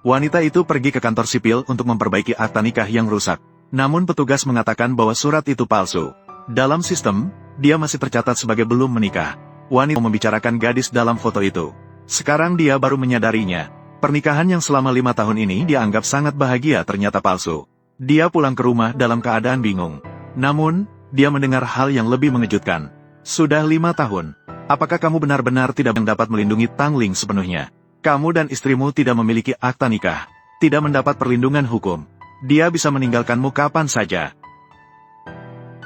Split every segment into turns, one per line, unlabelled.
Wanita itu pergi ke kantor sipil untuk memperbaiki akta nikah yang rusak. Namun petugas mengatakan bahwa surat itu palsu. Dalam sistem, dia masih tercatat sebagai belum menikah. Wanita membicarakan gadis dalam foto itu. Sekarang dia baru menyadarinya. Pernikahan yang selama 5 tahun ini dianggap sangat bahagia ternyata palsu. Dia pulang ke rumah dalam keadaan bingung. Namun, dia mendengar hal yang lebih mengejutkan. Sudah 5 tahun. Apakah kamu benar-benar tidak dapat melindungi Tang Ling sepenuhnya? Kamu dan istrimu tidak memiliki akta nikah. Tidak mendapat perlindungan hukum. Dia bisa meninggalkanmu kapan saja.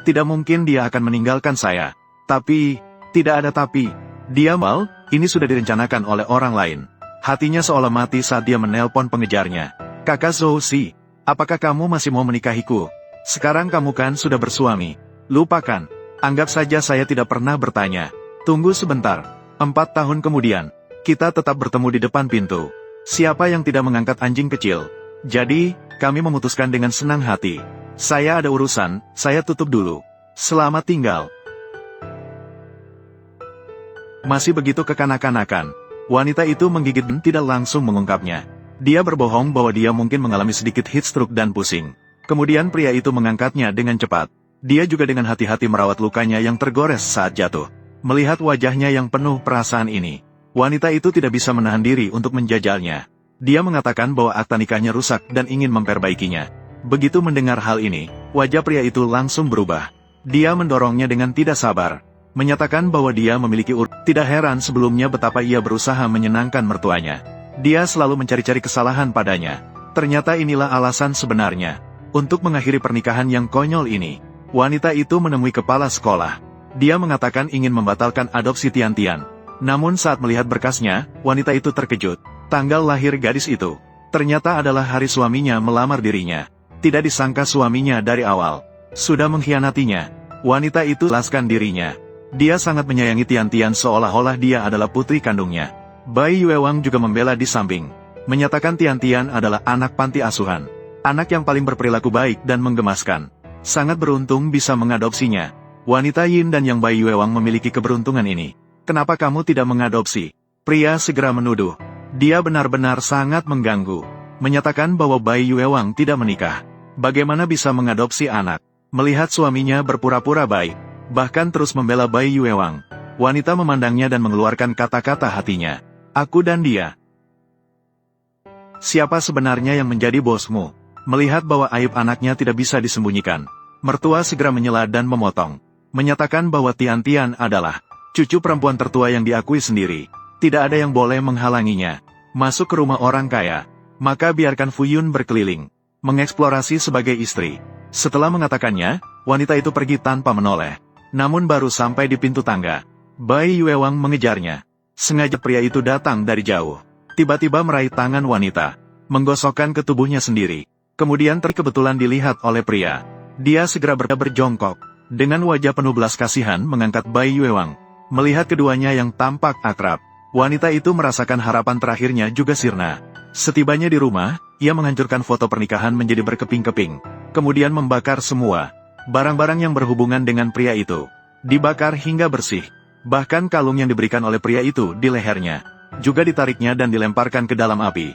Tidak mungkin dia akan meninggalkan saya. Tapi, tidak ada tapi. Dia mal, ini sudah direncanakan oleh orang lain. Hatinya seolah mati saat dia menelpon pengejarnya. Kakak Zhou Si, apakah kamu masih mau menikahiku? Sekarang kamu kan sudah bersuami. Lupakan. Anggap saja saya tidak pernah bertanya. Tunggu sebentar. 4 tahun kemudian, kita tetap bertemu di depan pintu. Siapa yang tidak mengangkat anjing kecil? Jadi, kami memutuskan dengan senang hati. Saya ada urusan, saya tutup dulu. Selamat tinggal. Masih begitu kekanak-kanakan. Wanita itu menggigit dan tidak langsung mengungkapnya. Dia berbohong bahwa dia mungkin mengalami sedikit heat stroke dan pusing. Kemudian pria itu mengangkatnya dengan cepat. Dia juga dengan hati-hati merawat lukanya yang tergores saat jatuh. Melihat wajahnya yang penuh perasaan ini, wanita itu tidak bisa menahan diri untuk menjajalnya. Dia mengatakan bahwa akta nikahnya rusak dan ingin memperbaikinya. Begitu mendengar hal ini, wajah pria itu langsung berubah. Dia mendorongnya dengan tidak sabar. Menyatakan bahwa dia memiliki Tidak heran sebelumnya betapa ia berusaha menyenangkan mertuanya. Dia selalu mencari-cari kesalahan padanya. Ternyata inilah alasan sebenarnya. Untuk mengakhiri pernikahan yang konyol ini, wanita itu menemui kepala sekolah. Dia mengatakan ingin membatalkan adopsi Tian-Tian. Namun saat melihat berkasnya, wanita itu terkejut. Tanggal lahir gadis itu ternyata adalah hari suaminya melamar dirinya. Tidak disangka suaminya dari awal sudah mengkhianatinya. Wanita itu laskan dirinya. Dia sangat menyayangi Tian-Tian seolah-olah dia adalah putri kandungnya. Bai Yuewang juga membela di samping. Menyatakan Tian-Tian adalah anak panti asuhan. Anak yang paling berperilaku baik dan menggemaskan. Sangat beruntung bisa mengadopsinya. Wanita Yin dan Yang Bai Yuewang memiliki keberuntungan ini. Kenapa kamu tidak mengadopsi? Pria segera menuduh. Dia benar-benar sangat mengganggu. Menyatakan bahwa Bai Yuewang tidak menikah. Bagaimana bisa mengadopsi anak? Melihat suaminya berpura-pura baik. Bahkan terus membela Bai Yuewang. Wanita memandangnya dan mengeluarkan kata-kata hatinya. Aku dan dia. Siapa sebenarnya yang menjadi bosmu? Melihat bahwa aib anaknya tidak bisa disembunyikan, mertua segera menyela dan memotong. Menyatakan bahwa Tian-Tian adalah cucu perempuan tertua yang diakui sendiri. Tidak ada yang boleh menghalanginya masuk ke rumah orang kaya. Maka biarkan Fuyun berkeliling, mengeksplorasi sebagai istri. Setelah mengatakannya, wanita itu pergi tanpa menoleh. Namun baru sampai di pintu tangga, Bai Yuewang mengejarnya. Sengaja pria itu datang dari jauh. Tiba-tiba meraih tangan wanita, menggosokkan ke tubuhnya sendiri. Kemudian kebetulan dilihat oleh pria. Dia segera berjongkok. Dengan wajah penuh belas kasihan mengangkat Bai Yuewang. Melihat keduanya yang tampak akrab, wanita itu merasakan harapan terakhirnya juga sirna. Setibanya di rumah, ia menghancurkan foto pernikahan menjadi berkeping-keping. Kemudian membakar semua barang-barang yang berhubungan dengan pria itu. Dibakar hingga bersih. Bahkan kalung yang diberikan oleh pria itu di lehernya juga ditariknya dan dilemparkan ke dalam api.